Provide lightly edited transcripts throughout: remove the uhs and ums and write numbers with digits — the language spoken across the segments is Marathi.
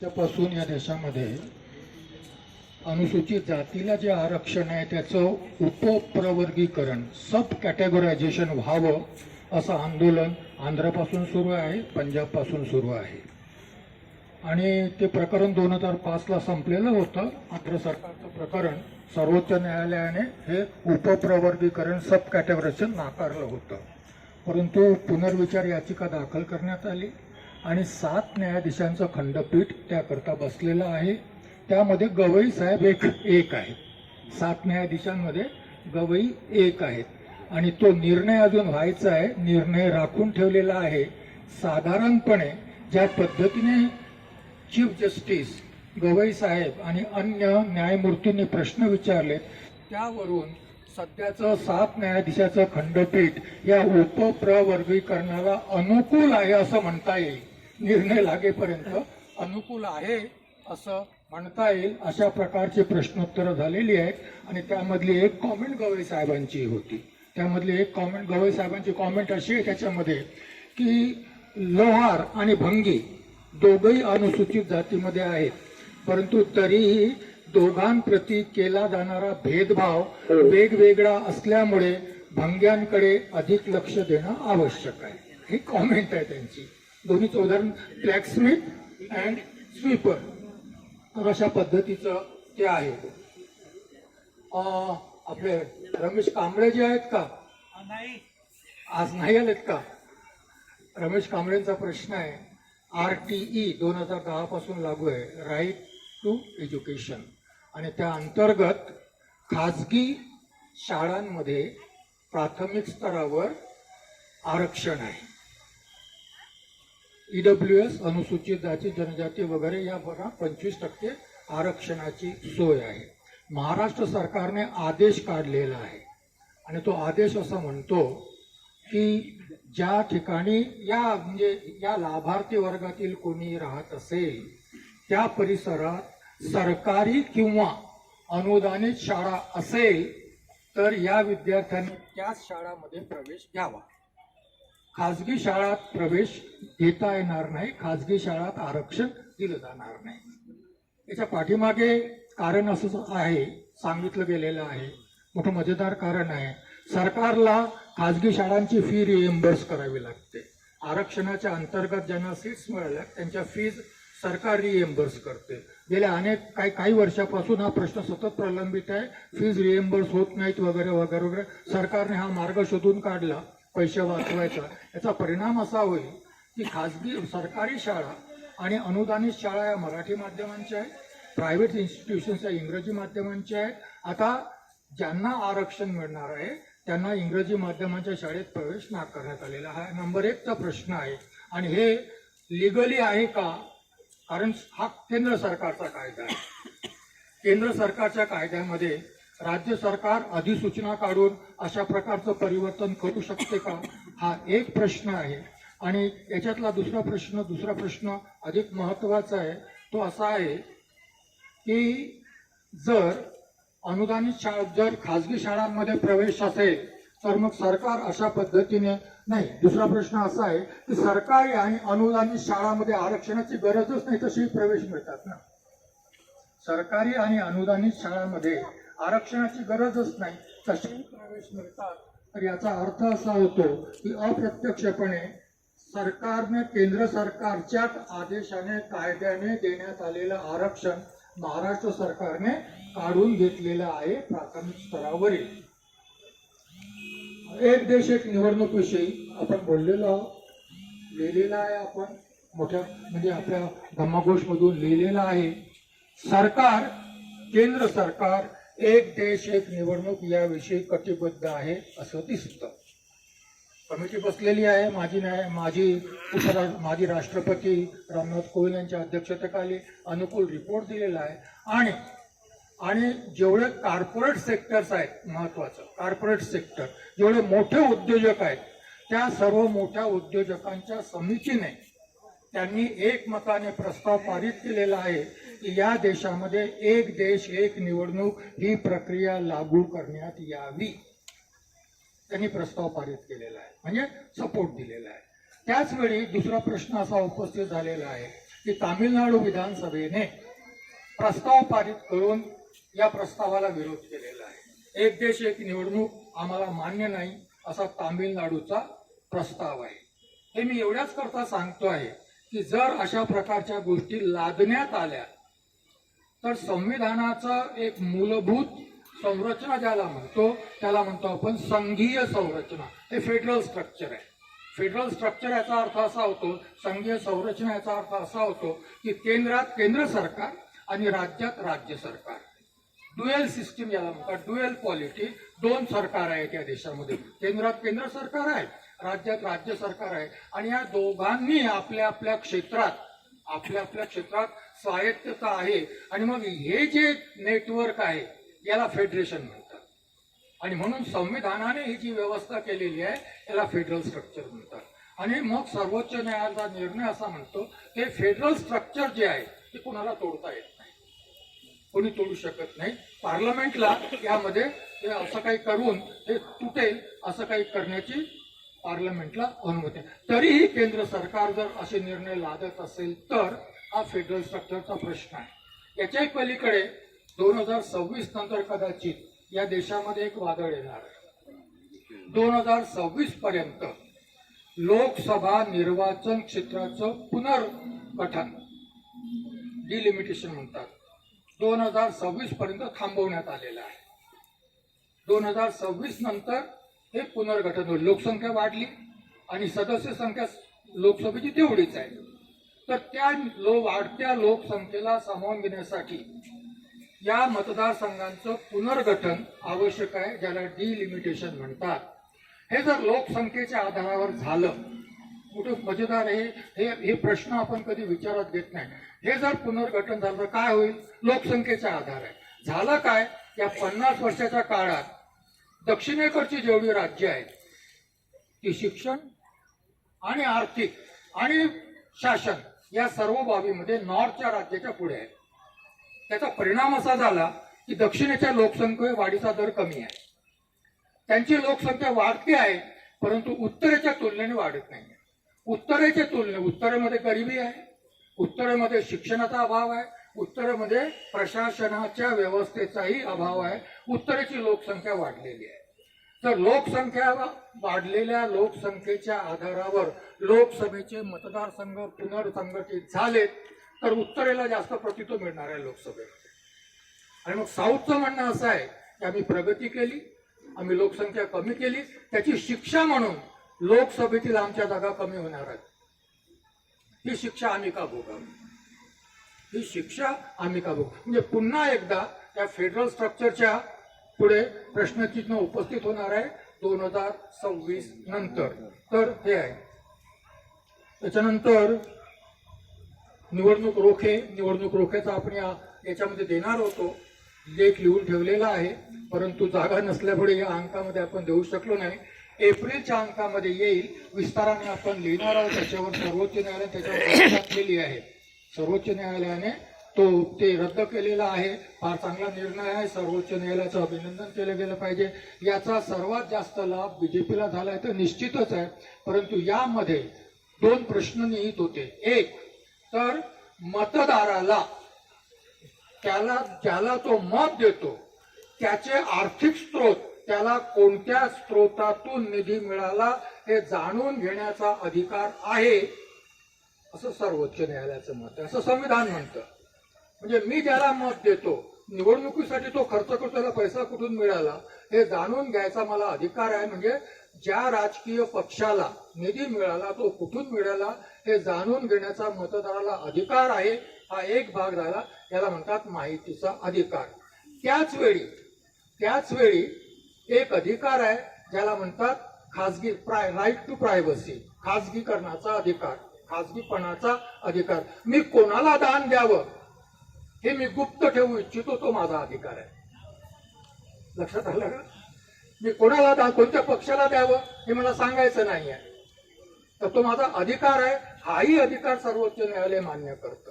पासून या देशामध्ये अनुसूचित जातीला जे आरक्षण आहे त्याचं उपप्रवर्गीकरण सब कॅटेगरायझेशन व्हावं असं आंदोलन आंध्रपासून सुरू आहे, पंजाबपासून सुरू आहे. आणि ते प्रकरण 2005ला संपलेलं होतं. आंध्र सरकारचं प्रकरण सर्वोच्च न्यायालयाने हे उपप्रवर्गीकरण सब कॅटेगरायझेशन नाकारलं होतं. परंतु पुनर्विचार याचिका दाखल करण्यात आली आणि 7 न्यायाधीशांचं खंडपीठ त्याकरता बसलेलं आहे. त्यामध्ये गवई साहेब एक आहे. 7 न्यायाधीशांमध्ये गवई एक आहेत आणि तो निर्णय अजून व्हायचा आहे. निर्णय राखून ठेवलेला आहे. साधारणपणे ज्या पद्धतीने चीफ जस्टिस गवई साहेब आणि अन्य न्यायमूर्तींनी प्रश्न विचारलेत त्यावरून सध्याचं 7 न्यायाधीशाचं खंडपीठ या उपप्रवर्गीकरणाला अनुकूल आहे असं म्हणता येईल. निर्णय लागेपर्यंत अनुकूल आहे असं म्हणता येईल. अशा प्रकारचे प्रश्नोत्तरं झालेली आहेत आणि त्यामधली एक कॉमेंट गवई साहेबांची होती. त्यामधली एक कॉमेंट गवई साहेबांची कॉमेंट अशी आहे त्याच्यामध्ये की लोहार आणि भंगी दोघंही अनुसूचित जातीमध्ये आहेत, परंतु तरीही दोघांप्रती केला जाणारा भेदभाव वेगवेगळा असल्यामुळे भंग्यांकडे अधिक लक्ष देणं आवश्यक आहे. ही कॉमेंट आहे त्यांची. दोन्हीचं उदाहरण ब्लॅकस्मिथ अँड स्वीपर अशा पद्धतीचं ते आहे. आपले रमेश कांबळे जे आहेत का, आज नाही आलेत का? रमेश कांबळेंचा प्रश्न आहे RTE 2010 पासून लागू आहे, राईट टू एज्युकेशन, आणि त्या अंतर्गत खाजगी शाळांमध्ये प्राथमिक स्तरावर आरक्षण आहे. EWS अनुसूचित जाती जनजाती वगैरे या बघा 25% आरक्षणाची सोय आहे. महाराष्ट्र सरकारने आदेश काढलेला आहे आणि तो आदेश असं म्हणतो की ज्या ठिकाणी या लाभार्थी वर्गातील कोणी राहत असेल त्या परिसरात सरकारी किंवा अनुदानित शाळा असेल तर या विद्यार्थ्यांनी त्याच शाळांमध्ये प्रवेश घ्यावा. खाजगी शाळात प्रवेश घेता येणार नाही, खाजगी शाळात आरक्षण दिलं जाणार नाही. याच्या पाठीमागे कारण असं आहे, सांगितलं गेलेलं आहे. मोठं मजेदार कारण आहे. सरकारला खाजगी शाळांची फी रिएम्बर्स करावी लागते. आरक्षणाच्या अंतर्गत ज्यांना सीट्स मिळाल्या त्यांच्या फीज सरकार रिएम्बर्स करते. गेल्या काही वर्षापासून हा प्रश्न सतत प्रलंबित आहे. फीज रिएम्बर्स होत नाहीत वगैरे वगैरे वगैरे. सरकारने हा मार्ग शोधून काढला पैसे वाचवायचा. याचा परिणाम असा होईल की खाजगी सरकारी शाळा आणि अनुदानित शाळा या मराठी माध्यमांच्या आहेत, प्रायव्हेट इन्स्टिट्यूशन्स या इंग्रजी माध्यमांच्या आहेत. आता ज्यांना आरक्षण मिळणार आहे त्यांना इंग्रजी माध्यमांच्या शाळेत प्रवेश नाकारण्यात आलेला हा नंबर 1चा प्रश्न आहे. आणि हे लिगली आहे का? कारण हा केंद्र सरकारचा कायदा आहे. केंद्र सरकारच्या कायद्यामध्ये राज्य सरकार अधिसूचना काढून अशा प्रकारचं परिवर्तन करू शकते का? हा एक प्रश्न आहे. आणि याच्यातला दुसरा प्रश्न अधिक महत्त्वाचा आहे. तो असा आहे की जर अनुदानित जर खाजगी शाळांमध्ये प्रवेश असेल तर मग सरकार अशा पद्धतीने नाही. दुसरा प्रश्न असा आहे की सरकारी आणि अनुदानित शाळांमध्ये आरक्षणाची गरजच नाही तशी प्रवेश मिळतात ना. सरकारी आणि अनुदानित शाळांमध्ये आरक्षणाची गरजच नाही तशी प्रवेश मिळतात. तर याचा अर्थ असा होतो की अप्रत्यक्षपणे सरकारने केंद्र सरकारच्या आदेशाने कायद्याने देण्यात आलेलं आरक्षण महाराष्ट्र सरकारने काढून घेतलेलं आहे प्राथमिक स्तरावरील. एक देश एक निवडणूक विषयी आपण बोललेलो लिहिलेलं आहे. आपण मोठ्या म्हणजे आपल्या धम्मघोषमधून लिहिलेलं आहे. केंद्र सरकार एक देश एक निवडणूक याविषयी कटिबद्ध आहे असं दिसतं. कमिटी बसलेली आहे. माजी राष्ट्रपती रामनाथ कोविंद यांच्या अध्यक्षतेखाली अनुकूल रिपोर्ट दिलेला आहे. आणि जेवढे कॉर्पोरेट सेक्टर्स आहेत, महत्वाचं कॉर्पोरेट सेक्टर, जेवढे मोठे उद्योजक आहेत त्या सर्व मोठ्या उद्योजकांच्या समितीने त्यांनी एकमताने प्रस्ताव पारित केलेला आहे की या देशामध्ये एक देश एक निवडणूक ही प्रक्रिया लागू करण्यात यावी. त्यांनी प्रस्ताव पारित केलेला आहे म्हणजे सपोर्ट दिलेला आहे. त्याचवेळी दुसरा प्रश्न असा उपस्थित झालेला आहे की तामिळनाडू विधानसभेने प्रस्ताव पारित करून या प्रस्तावाला विरोध केलेला आहे। एक देश एक निवडणूक आम्हाला मान्य नाही असा तामिळनाडूचा प्रस्ताव आहे। हे मी एवढ्याच करता सांगतो आहे की जर अशा प्रकारच्या गोष्टी लादण्यात आल्या तर संविधानाचं एक मूलभूत संरचना ज्याला म्हणतो त्याला म्हणतो आपण संघीय संरचना, हे फेडरल स्ट्रक्चर आहे। फेडरल स्ट्रक्चर याचा अर्थ असा होतो, संघीय संरचना याचा अर्थ असा होतो की केंद्रात केंद्र सरकार आणि राज्यात राज्य सरकार, ड्युएल सिस्टीम याला म्हणतात, ड्युएल पॉलिटी, दोन सरकार आहेत या देशामध्ये, केंद्रात केंद्र सरकार आहे, राज्यात राज्य सरकार आहे आणि या दोघांनी आपल्या आपल्या क्षेत्रात स्वायत्तता आहे आणि मग हे जे नेटवर्क आहे याला फेडरेशन म्हणतात आणि म्हणून संविधानाने ही जी व्यवस्था केलेली आहे याला फेडरल स्ट्रक्चर म्हणतात। आणि मग सर्वोच्च न्यायालयाचा निर्णय असा म्हणतो की फेडरल स्ट्रक्चर जे आहे ते कोणाला तोडता येत नाही, कोणी तोडू शकत नाही। पार्लमेंटला यामध्ये हे असं काही करून हे तुटेल असं काही करण्याची पार्लमेंटला अनुमती आहे। तरीही केंद्र सरकार जर असे निर्णय लादत असेल तर हा फेडरल स्ट्रक्चरचा प्रश्न आहे। याच्या पलीकडे 2026 नंतर कदाचित या देशामध्ये एक वादळ येणार आहे। 2026 पर्यंत लोकसभा निर्वाचन क्षेत्राचं पुनर्गठन, डिलिमिटेशन म्हणतात, 2026 पर्यंत थांबवण्यात आलेलं आहे। 2026 नंतर हे पुनर्गठन होईल। लोकसंख्या वाढली आणि सदस्य संख्या लोकसभेची तेवढीच आहे, तर त्या वाढत्या लोकसंख्येला सामावून घेण्यासाठी या मतदारसंघांचं पुनर्गठन आवश्यक आहे, ज्याला डिलिमिटेशन म्हणतात। हे जर लोकसंख्येच्या आधारावर झालं, मोठं मजेदार हे प्रश्न आपण कधी विचारात घेत नाही। हे जर पुनर्गठन झालं तर काय होईल? लोकसंख्येचा आधार आहे। झालं काय? या 50 वर्षाच्या काळात दक्षिणेकडची जेवढी राज्य आहेत ती शिक्षण आणि आर्थिक आणि शासन या सर्व बाबीमध्ये नॉर्थच्या राज्याच्या पुढे आहे। त्याचा परिणाम असा झाला की दक्षिणेच्या लोकसंख्ये वाढीचा दर कमी आहे, त्यांची लोकसंख्या वाढती आहे परंतु उत्तरेच्या तुलनेने वाढत नाही। उत्तरेमध्ये गरिबी आहे, उत्तरेमध्ये शिक्षणाचा अभाव आहे, उत्तरेमध्ये प्रशासनाच्या व्यवस्थेचाही अभाव आहे, उत्तरेची लोकसंख्या वाढलेली आहे। तर लोकसंख्या वाढलेल्या लोकसंख्येच्या आधारावर लोकसभेचे मतदारसंघ पुनर्संघटित झाले तर उत्तरेला जास्त प्रतित्व मिळणार आहे लोकसभेमध्ये। आणि मग साऊथचं म्हणणं असं आहे की आम्ही प्रगती केली, आम्ही लोकसंख्या कमी केली, त्याची शिक्षा म्हणून लोकसभेतील आमच्या जागा कमी होणार आहेत। ही शिक्षा आम्ही का भोगावी? ही शिक्षा आम्ही का भोगावी? म्हणजे पुन्हा एकदा या फेडरल स्ट्रक्चरच्या पुढे प्रश्नचिन्ह उपस्थित होणार आहे 2026 नंतर। तर हे आहे। त्याच्यानंतर निवडणूक रोखेचा आपण याच्यामध्ये देणार होतो, लेख लिहून ठेवलेला आहे, परंतु जागा नसल्यामुळे या अंकामध्ये आपण देऊ शकलो नाही। एप्रिलच्या अंकामध्ये येईल, विस्ताराने आपण लिहिणार आहोत त्याच्यावर। सर्वोच्च न्यायालयाने त्याच्यावर बंदी घातलेली आहे, सर्वोच्च न्यायालयाने ते रद्द केलेला आहे। फार चांगला निर्णय आहे, सर्वोच्च न्यायालयाचं अभिनंदन केलं गेलं पाहिजे। याचा सर्वात जास्त लाभ बीजेपीला झाला आहे तर निश्चितच आहे, परंतु यामध्ये दोन प्रश्न निहित होते। एक तर मतदाराला, ज्याला तो मत देतो त्याचे आर्थिक स्रोत, त्याला कोणत्या स्रोतातून निधी मिळाला हे जाणून घेण्याचा अधिकार आहे, असं सर्वोच्च न्यायालयाचं मत आहे, असं संविधान म्हणतं। म्हणजे मी ज्याला मत देतो, निवडणुकीसाठी तो खर्च करतो, त्याला पैसा कुठून मिळाला हे जाणून घ्यायचा मला अधिकार आहे। म्हणजे ज्या राजकीय पक्षाला निधी मिळाला तो कुठून मिळाला हे जाणून घेण्याचा मतदाराला अधिकार आहे, हा एक भाग झाला, याला म्हणतात माहितीचा अधिकार। त्याच वेळी एक अधिकार आहे ज्याला म्हणतात खाजगी, राईट टू प्रायव्हसी, खाजगीकरणाचा अधिकार, खाजगीपणाचा अधिकार। मी कोणाला दान द्यावं हे मी गुप्त ठेवू इच्छितो, तो माझा अधिकार आहे। लक्षात आलं का? मी कोणाला दान, कोणत्या पक्षाला द्यावं हे मला सांगायचं नाही आहे, तर तो माझा अधिकार आहे। हाही अधिकार सर्वोच्च न्यायालय मान्य करतं,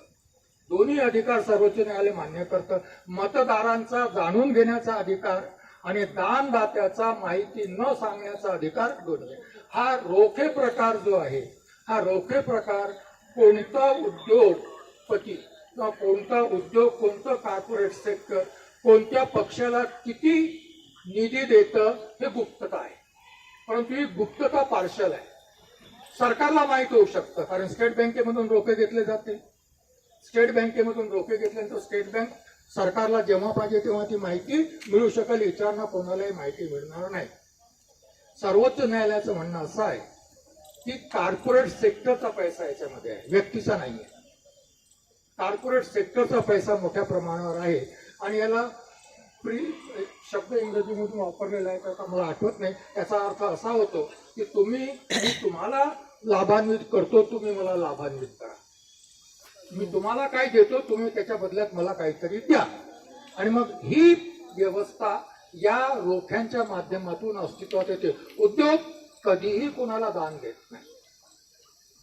दोन्ही अधिकार सर्वोच्च न्यायालय मान्य करतं। मतदारांचा जाणून घेण्याचा अधिकार आणि दानदात्याचा माहिती न सांगण्याचा अधिकार दोन्ही। हा रोखे प्रकार जो आहे, हा रोखे प्रकार कोणता उद्योग उद्योगपती किंवा कोणता उद्योग, कोणतं कॉर्पोरेट सेक्टर कोणत्या पक्षाला किती निधी देतं हे गुप्तता आहे. परंतु ही गुप्तता पार्शल आहे. सरकारला माहीत होऊ शकतं, कारण स्टेट बँकेमधून रोखे घेतले जाते. स्टेट बँकेमधून रोखे घेतल्यानंतर स्टेट बँक सरकारला जेव्हा पाहिजे तेव्हा ती माहिती मिळू शकेल, इतरांना कोणालाही माहिती मिळणार नाही. सर्वोच्च न्यायालयाचं म्हणणं असं आहे की कॉर्पोरेट सेक्टरचा पैसा याच्यामध्ये आहे, व्यक्तीचा नाही आहे. कॉर्पोरेट सेक्टरचा पैसा मोठ्या प्रमाणावर आहे आणि याला शब्द इंग्रजीमधून वापरलेला आहे त्याचा मला आठवत नाही. त्याचा अर्थ असा होतो की मी तुम्हाला लाभान्वित करतो, तुम्ही मला लाभान्वित करा. मी तुम्हाला काय देतो, तुम्ही त्याच्या बदल्यात मला काहीतरी द्या. आणि मग ही व्यवस्था या रोख्यांच्या माध्यमातून अस्तित्वात येते. उद्योग कधीही कोणाला दान देत नाही.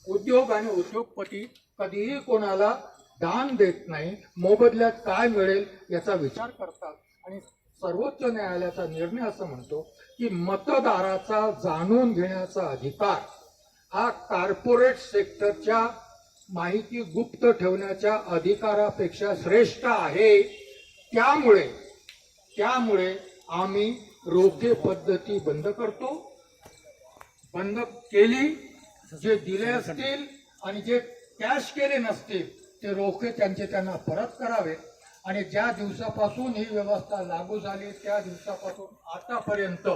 उद्योग आणि उद्योगपती कधीही कोणाला दान देत नाही. मोबदल्यात काय मिळेल याचा विचार करतात. आणि सर्वोच्च न्यायालयाचा निर्णय असं म्हणतो की मतदाराचा जाणून घेण्याचा अधिकार हा कॉर्पोरेट सेक्टरच्या माहिती गुप्त ठेवण्याच्या अधिकारापेक्षा श्रेष्ठ आहे. त्यामुळे आम्ही रोखे पद्धती बंद करतो. बंद केली, जे दिले असतील आणि जे कॅश केले नसतील ते रोखे त्यांना परत करावे. आणि ज्या दिवसापासून ही व्यवस्था लागू झाली त्या दिवसापासून आतापर्यंत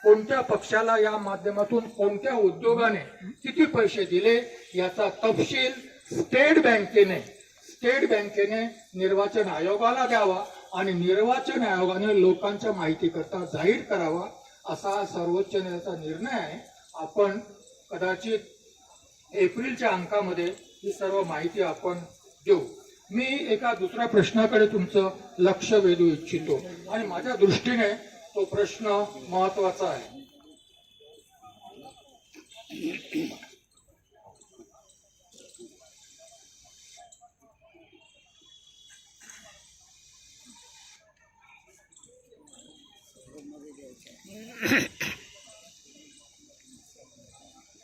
कोणत्या पक्षाला या माध्यमातून कोणत्या उद्योगाने किती पैसे दिले याचा तपशील स्टेट बँकेने निर्वाचन आयोगाला द्यावा आणि निर्वाचन आयोगाने लोकांच्या माहितीकरता जाहीर करावा, असा सर्वोच्च न्यायालयाचा निर्णय आहे. आपण कदाचित एप्रिलच्या अंकामध्ये ही सर्व माहिती आपण देऊ. मी एका दुसऱ्या प्रश्नाकडे तुमचं लक्ष वेधू इच्छितो आणि माझ्या दृष्टीने तो प्रश्न महत्वाचा आहे.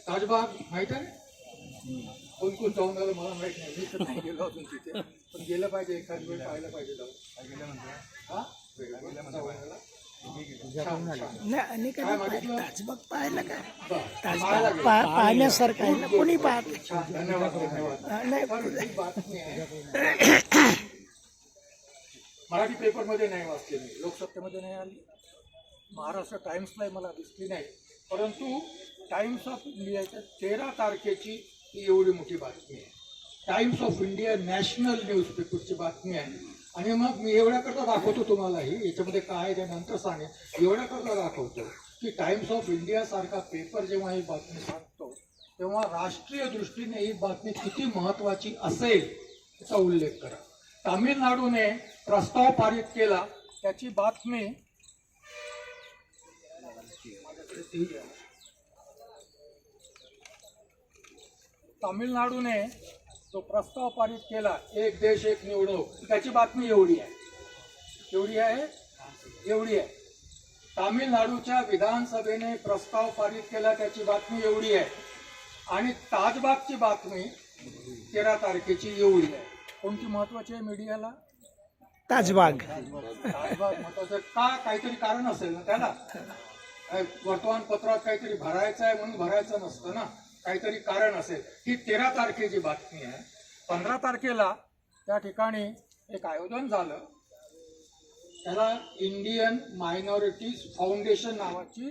ताजबाग माहित आहे? कोण जाऊन आलं मला माहित नाही. मी तर नाही गेलो अजून तिथे, पण गेलं पाहिजे, एखाद वेळ पाहायला पाहिजे. जाऊन ताजबाग पाहायला काय, ताजबाग पाहण्यासारखं आहे ना, कोणी पाहत. धन्यवाद. बातमी आहे, मराठी पेपरमध्ये नाही वाचली मी, लोकसत्तेमध्ये नाही आली, महाराष्ट्र टाइम्सला मला दिसली नाही. परंतु टाइम्स ऑफ इंडियाच्या 13 तारखेची ही एवढी मोठी बातमी आहे. टाइम्स ऑफ इंडिया नॅशनल न्यूजपेपरची बातमी आहे. आणि मग मी एवढ्याकरता दाखवतो तुम्हालाही, याच्यामध्ये काय आहे त्यानंतर सांगेन. एवढ्याकरता दाखवतो की टाइम्स ऑफ इंडिया सारखा पेपर जेव्हा ही बातमी सांगतो तेव्हा राष्ट्रीय दृष्टीने ही बातमी किती महत्वाची असेल याचा उल्लेख करा. तामिळनाडूने प्रस्ताव पारित केला, त्याची बातमी तामिळनाडूने जो प्रस्ताव पारित केला, एक देश एक निवडणूक, त्याची बातमी एवढी आहे. तामिळनाडूच्या विधानसभेने प्रस्ताव पारित केला, त्याची बातमी एवढी आहे. आणि ताजबागची बातमी 13 तारखेची एवढी आहे. कोणती महत्वाची आहे मीडियाला? ताजबाग महत्वाचं का? काहीतरी कारण असेल ना त्याला. वर्तमानपत्रात काहीतरी भरायचं आहे म्हणून भरायचं नसतं ना, काहीतरी कारण असेल. ही 13 तारखेची बातमी आहे. 15 तारखेला त्या ठिकाणी एक आयोजन झालं, त्याला इंडियन मायनॉरिटीज फाउंडेशन नावाची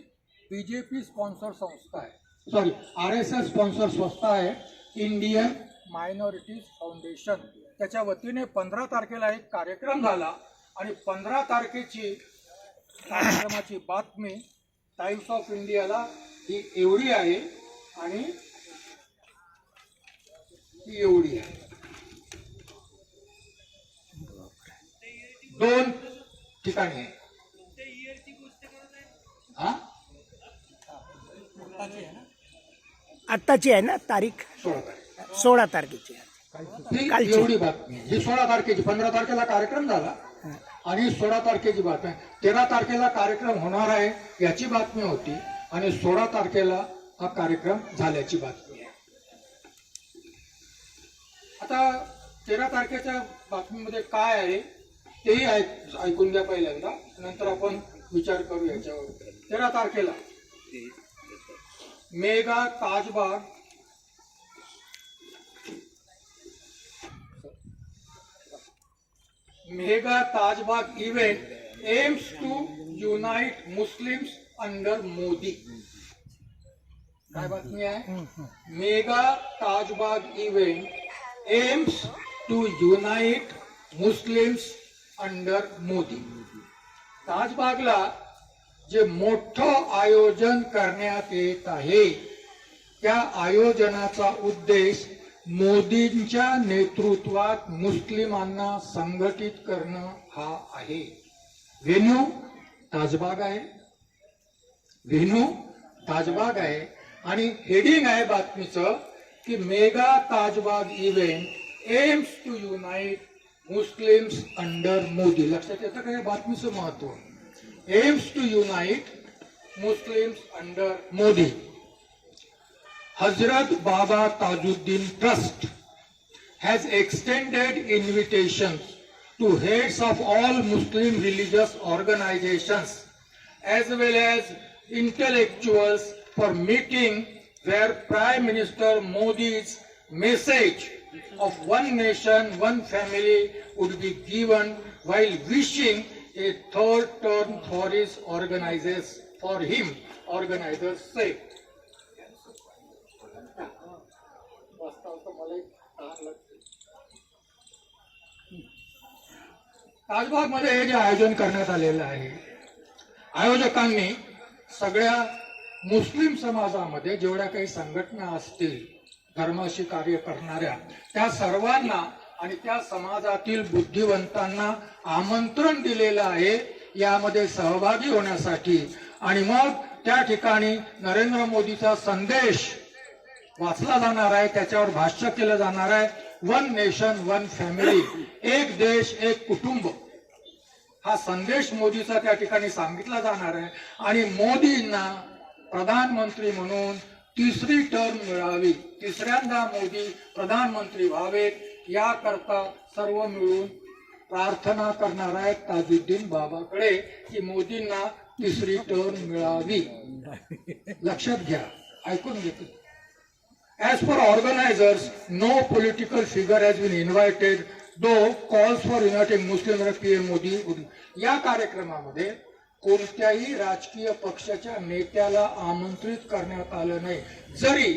बीजेपी स्पॉन्सर संस्था आहे, सॉरी RSS स्पॉन्सर संस्था आहे, इंडियन मायनॉरिटीज फाउंडेशन. त्याच्या वतीने 15 तारखेला एक कार्यक्रम झाला आणि 15 तारखेची कार्यक्रमाची बातमी टाइम्स ऑफ इंडियाला ही एवढी आहे आणि ही एवढी आहे. 2 ठिकाणी आहे. आत्ताची आहे ना तारीख? 16 तारखेची ही एवढी बातमी ही 16 तारखेची. 15 तारखेला कार्यक्रम झाला आणि 16 तारखेची बातमी. 13 तारखेला कार्यक्रम होणार आहे याची बातमी होती आणि 16 तारखेला हा कार्यक्रम झाल्याची बातमी आहे. आता 13 तारखेच्या बातमीमध्ये काय आहे तेही ऐकून घ्या पहिल्यांदा, नंतर आपण विचार करू याच्यावर. 13 तारखेला mega Tajbagh event aims to unite Muslims under Modi. काय बातमी आहे? Mega Tajbagh event aims to unite Muslims under Modi. ताजबागला जे मोठं आयोजन करण्यात येत आहे त्या आयोजनाचा उद्देश मोदींच्या नेतृत्वात मुस्लिमांना संघटित करणं हा आहे. व्हेन्यू ताजबाग आहे, व्हेन्यू ताजबाग आहे आणि हेडिंग आहे बातमीचं की mega Tajbagh event aims to unite Muslims under Modi. लक्षात येतं का या बातमीचं महत्व? Aims to unite Muslims under Modi. Hazrat Baba Tajuddin Trust has extended invitations to heads of all Muslim religious organizations as well as intellectuals for meeting where Prime Minister Modi's message of one nation, one family would be given while wishing a third term for his organizers, for him, organizers say. Tajbagh मध्ये हे जे आयोजन करण्यात आलेलं आहे, आयोजकांनी सगळ्या मुस्लिम समाजामध्ये जेवढ्या काही संघटना असतील धर्माशी कार्य करणाऱ्या त्या सर्वांना आणि त्या समाजातील बुद्धिवंतांना आमंत्रण दिलेलं आहे यामध्ये सहभागी होण्यासाठी. आणि मग त्या ठिकाणी नरेंद्र मोदीचा संदेश वाचला जाणार आहे, त्याच्यावर भाष्य केलं जाणार आहे. वन नेशन वन फॅमिली, एक देश एक कुटुंब, हा संदेश मोदीचा त्या ठिकाणी सांगितला जाणार आहे. आणि मोदींना प्रधानमंत्री म्हणून तिसरी टर्म मिळावी, तिसऱ्यांदा मोदी प्रधानमंत्री व्हावेत याकरता सर्व मिळून प्रार्थना करणार आहेत ताजुद्दीन बाबाकडे की मोदींना तिसरी टर्म मिळावी. लक्षात घ्या, ऐकून घेतो. As per organizers, no political figure has been invited, though calls for uniting Muslims and PM Modi. या कार्यक्रमामध्ये कोणत्याही राजकीय पक्षाच्या नेत्याला आमंत्रित करण्यात आलं नाही. जरी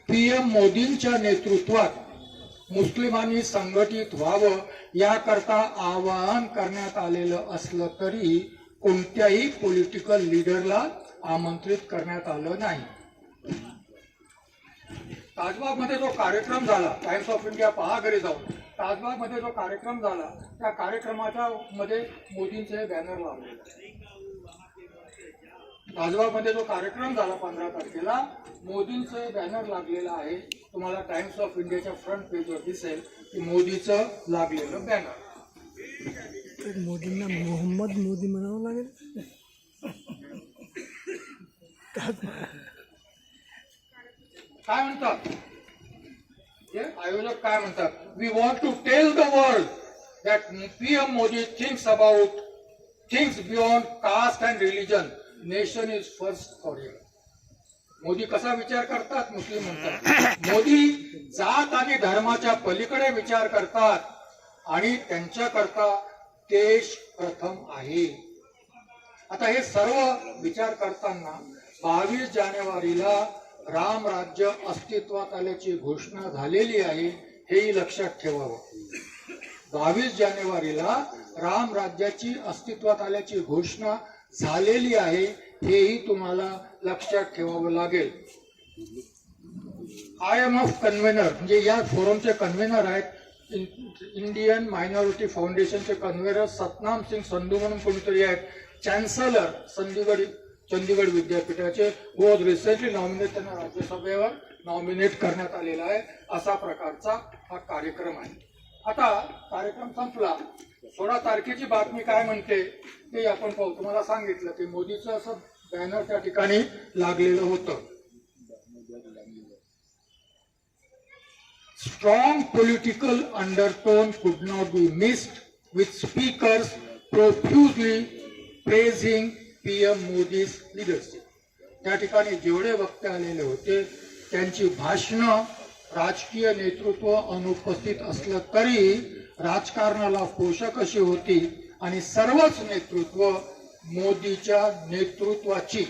PM मोदींच्या नेतृत्वात मुस्लिमांनी संघटित व्हावं याकरता आवाहन करण्यात आलेलं असलं तरी कोणत्याही पॉलिटिकल लीडरला आमंत्रित करण्यात आलं नाही. ताजबाग मध्ये जो कार्यक्रम झाला, टाइम्स ऑफ इंडिया पहा घरी जाऊन, ताजबाग मध्ये जो कार्यक्रम झाला त्या कार्यक्रमाच्या मध्ये मोदींचे बॅनर लावलेले. ताजबाग मध्ये जो कार्यक्रम झाला 15 तारखेला मोदींचं बॅनर लागलेलं आहे. तुम्हाला टाइम्स ऑफ इंडियाच्या फ्रंट पेजवर दिसेल की मोदीचं लागलेलं बॅनर. मोदींना मोहम्मद मोदी म्हणावं लागेल. काय म्हणतात हे आयोजक? काय म्हणतात? We want to tell the world that PM Modi thinks beyond caste and religion. Nation is first for him. Modi कसा विचार करतात? मुस्लिम म्हणतात. मोदी जात आणि धर्माच्या पलीकडे विचार करतात आणि त्यांच्याकरता देश प्रथम आहे. आता हे सर्व विचार करताना 22 जानेवारीला राम राज्य अस्तित्वात आल्याची घोषणा झालेली आहे, हेही लक्षात ठेवावं. 22 जानेवारीला राम राज्याची अस्तित्वात आल्याची घोषणा झालेली आहे, हेही तुम्हाला लक्षात ठेवावं लागेल. IMF कन्व्हेनर म्हणजे या फोरमचे कन्व्हेनर आहेत, इंडियन मायनॉरिटी फाउंडेशनचे कन्व्हेनर सतनाम सिंग संधू म्हणून कोणीतरी आहेत. चान्सलर चंदीगड विद्यापीठाचे वॉज रिसेंटली नॉमिनेट, त्यांना राज्यसभेवर नॉमिनेट करण्यात आलेला आहे. असा प्रकारचा हा कार्यक्रम आहे. आता कार्यक्रम संपला. 16 तारखेची बातमी काय म्हणते ते आपण पाहू. तुम्हाला सांगितलं की मोदीचं असं बॅनर त्या ठिकाणी लागलेलं होतं. Strong political undertone could not be missed, with speakers profusely praising PM Modi's leadership. त्या ठिकाणी जेवढे वक्ते आलेले होते त्यांची भाषणं राजकीय नेतृत्व अनुपस्थित असलं तरी राजकारणाला पोषक अशी होती आणि सर्वच नेतृत्व मोदीच्या नेतृत्वाची,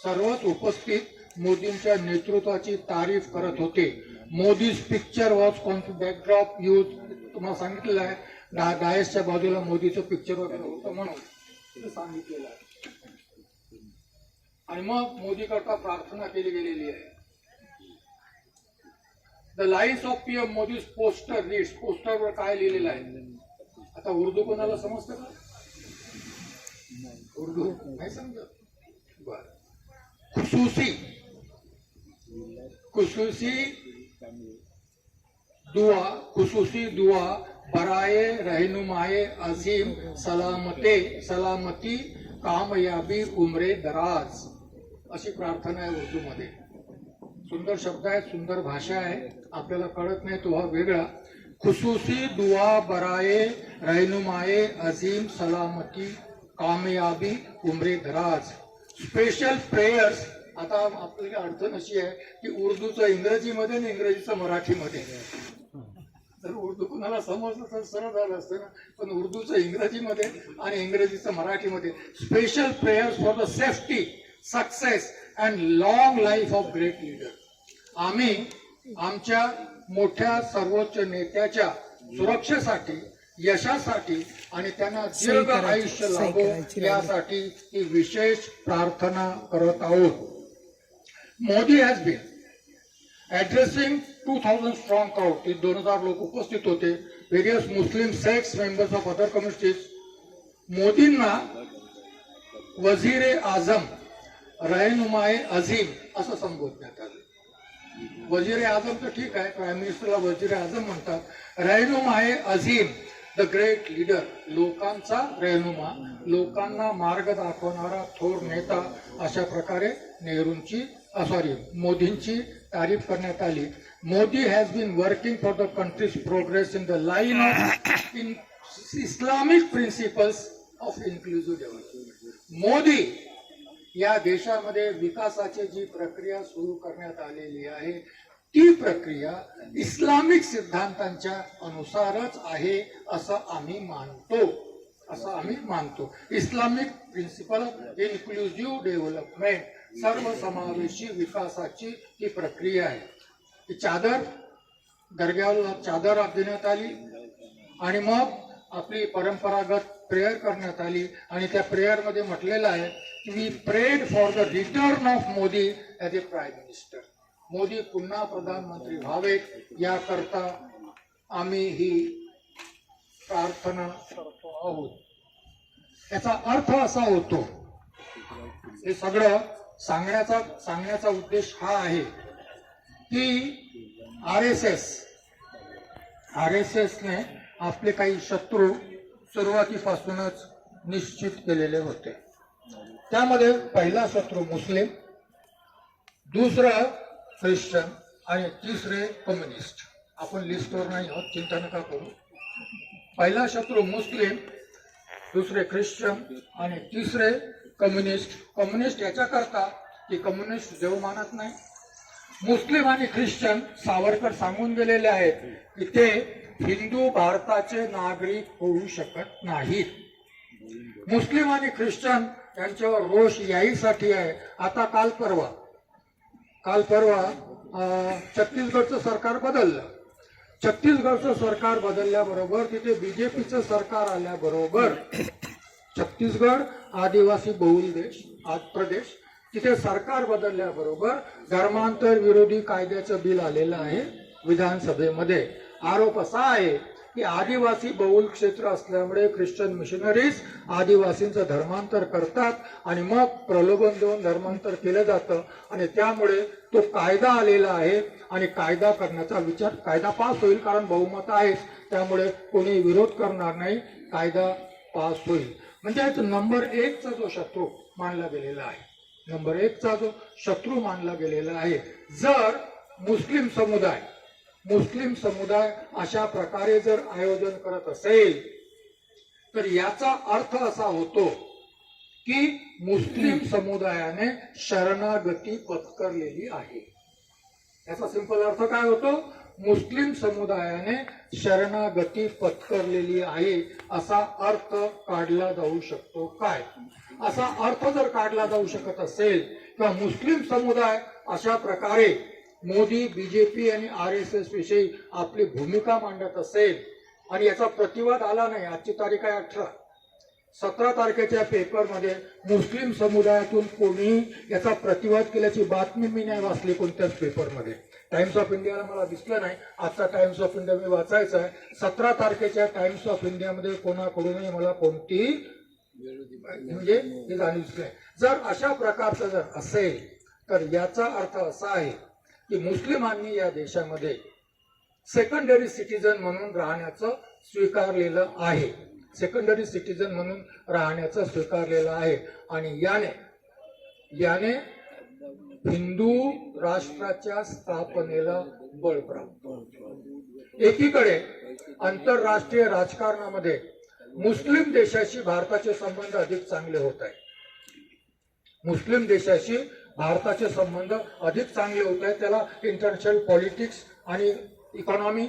सर्वच उपस्थित मोदींच्या नेतृत्वाची तारीफ करत होते. Modi's picture was backdrop use, तुम्हाला सांगितलेलं आहे डायसच्या बाजूला मोदीचं पिक्चर वगैरे होतं म्हणून सांगितलेलं आहे. आणि मग मोदी करता प्रार्थना केली गेलेली आहे. The lines of PM Modi's poster reads, पोस्टरवर काय लिहिलेलं आहे? आता उर्दू कोणाला समजतं का? उर्दू नाही समजत. बर. खुसूसी दुआ बराए रहनुमाए अजीम सलामती कामयाबी उमरे दराज, अशी प्रार्थना आहे उर्दूमध्ये. सुंदर शब्द आहेत, सुंदर भाषा आहे, आपल्याला कळत नाही तो हा वेगळा. खुसूसी दुआ बराए रहनुमाए अजीम सलामती कामयाबी उमरे दराज. Special prayers. आता आपली अडचण अशी आहे की उर्दूचं इंग्रजीमध्ये आणि इंग्रजीचं मराठीमध्ये. जर उर्दू कुणाला समजलं तर सरळ झालं असतं ना, पण उर्दूचं इंग्रजीमध्ये आणि इंग्रजीचं मराठीमध्ये. Special prayers for the safety, success and long life of great leader. आम्ही आमच्या मोठ्या सर्वोच्च नेत्याच्या सुरक्षेसाठी, यशासाठी आणि त्यांना दीर्घ आयुष्य लाभो यासाठी ही विशेष प्रार्थना करत आहोत. Modi has been addressing 2000 strong crowd. 2000 लोक उपस्थित होते. Various Muslim sects, members of other communities. मोदींना वजीर आझम, रहनुमाए अजीम असं संबोधण्यात आलं. वजीर आझम तर ठीक आहे, प्राईम मिनिस्टरला वजीर आझम म्हणतात. रहनुमाए अजीम, द ग्रेट लीडर, लोकांचा रहनुमा, लोकांना मार्ग दाखवणारा थोर नेता, अशा प्रकारे मोदींची तारीफ करण्यात आली. Modi has been working for the country's progress in the line of Islamic principles of inclusive development. Modi या देशामध्ये विकासाची जी प्रक्रिया सुरू करण्यात आलेली आहे ती प्रक्रिया इस्लामिक सिद्धांतांच्या अनुसारच आहे असं आम्ही मानतो. इस्लामिक प्रिन्सिपल इन्क्लुझिव्ह डेव्हलपमेंट, सर्वसमावेशी विकासाची ही प्रक्रिया आहे. ही चादर, दर्ग्याला चादर देण्यात आली आणि मग आपली परंपरागत प्रेयर करण्यात आली. आणि त्या प्रेयर मध्ये म्हटलेलं आहे की we prayed for the return of Modi as a prime minister. Modi पुन्हा प्रधानमंत्री व्हावेत याकरता आम्ही ही प्रार्थना करतो आहोत. याचा अर्थ असा होतो, हे सगळं सांगण्याचा उद्देश हा आहे की RSS ने आपले काही शत्रू सुरुवातीपासूनच निश्चित केलेले होते. त्यामध्ये पहिला शत्रू मुस्लिम, दुसरा ख्रिश्चन आणि तिसरे कम्युनिस्ट. आपण लिस्टवर नाही आहोत, चिंता नका करू. पहिला शत्रू मुस्लिम, दुसरे ख्रिश्चन आणि तिसरे कम्युनिस्ट. कम्युनिस्ट याच्याकरता की कम्युनिस्ट देव मानत नाही. मुस्लिम आणि ख्रिश्चन सावरकर सांगून गेलेले आहेत की ते हिंदू भारताचे नागरिक होऊ शकत नाहीत. मुस्लिम आणि ख्रिश्चन यांच्यावर रोष याहीसाठी आहे. आता काल परवा छत्तीसगडचं सरकार बदललं. छत्तीसगडचं सरकार बदलल्याबरोबर तिथे बीजेपीचं सरकार आल्याबरोबर छत्तीसगड आदिवासी बहुल प्रदेश, तिथे सरकार बदलल्याबरोबर धर्मांतर विरोधी कायद्याचं बिल आलेलं आहे विधानसभेमध्ये. आरोप असा आहे की आदिवासी बहुल क्षेत्र असल्यामुळे ख्रिश्चन मिशनरीज आदिवासींचं धर्मांतर करतात आणि मग प्रलोभन देऊन धर्मांतर केलं जातं आणि त्यामुळे तो कायदा आलेला आहे आणि कायदा करण्याचा विचार, कायदा पास होईल कारण बहुमत आहे, त्यामुळे कोणी विरोध करणार नाही, कायदा पास होईल. म्हणजे नंबर 1चा जो शत्रू मानला गेलेला आहे, नंबर 1चा जो शत्रू मानला गेलेला आहे. जर मुस्लिम मुस्लिम समुदाय अशा प्रकारे जर आयोजन करत असेल तर याचा अर्थ असा होतो की मुस्लिम समुदायाने शरणागती पत्करलेली आहे. याचा सिंपल अर्थ काय होतो? मुस्लिम समुदायाने शरणागती पत्करलेली आहे असा अर्थ काढला जाऊ शकतो. काय असा अर्थ जर काढला जाऊ शकत असेल किंवा मुस्लिम समुदाय अशा प्रकारे मोदी, बीजेपी आणि RSS विषयी आपली भूमिका मांडत असेल आणि याचा प्रतिवाद आला नाही. आजची तारीख आहे 18. 17 तारखेच्या पेपरमध्ये मुस्लिम समुदायातून कोणीही याचा प्रतिवाद केल्याची बातमी मी नाही वाचली कोणत्याच पेपरमध्ये. टाइम्स ऑफ इंडियाला मला दिसलं नाही. आजचा टाइम्स ऑफ इंडिया मी वाचायचा आहे. 17 तारखेच्या टाइम्स ऑफ इंडियामध्ये कोणाकडूनही मला कोणतीही म्हणजे हे जाणीव दिसलंय. जर अशा प्रकारचं जर असेल तर याचा अर्थ असा आहे की मुस्लिमांनी या देशामध्ये सेकंडरी सिटीजन म्हणून राहण्याचं स्वीकारलेलं आहे. सेकंडरी सिटीजन म्हणून राहण्याचं स्वीकारलेलं आहे आणि याने हिंदू राष्ट्राच्या स्थापनेला बळ प्राप्त. एकीकडे आंतरराष्ट्रीय राजकारणामध्ये मुस्लिम देशाशी भारताचे संबंध अधिक चांगले होत आहेत. मुस्लिम देशाशी भारताचे संबंध अधिक चांगले होत आहेत. त्याला इंटरनॅशनल पॉलिटिक्स आणि इकॉनॉमी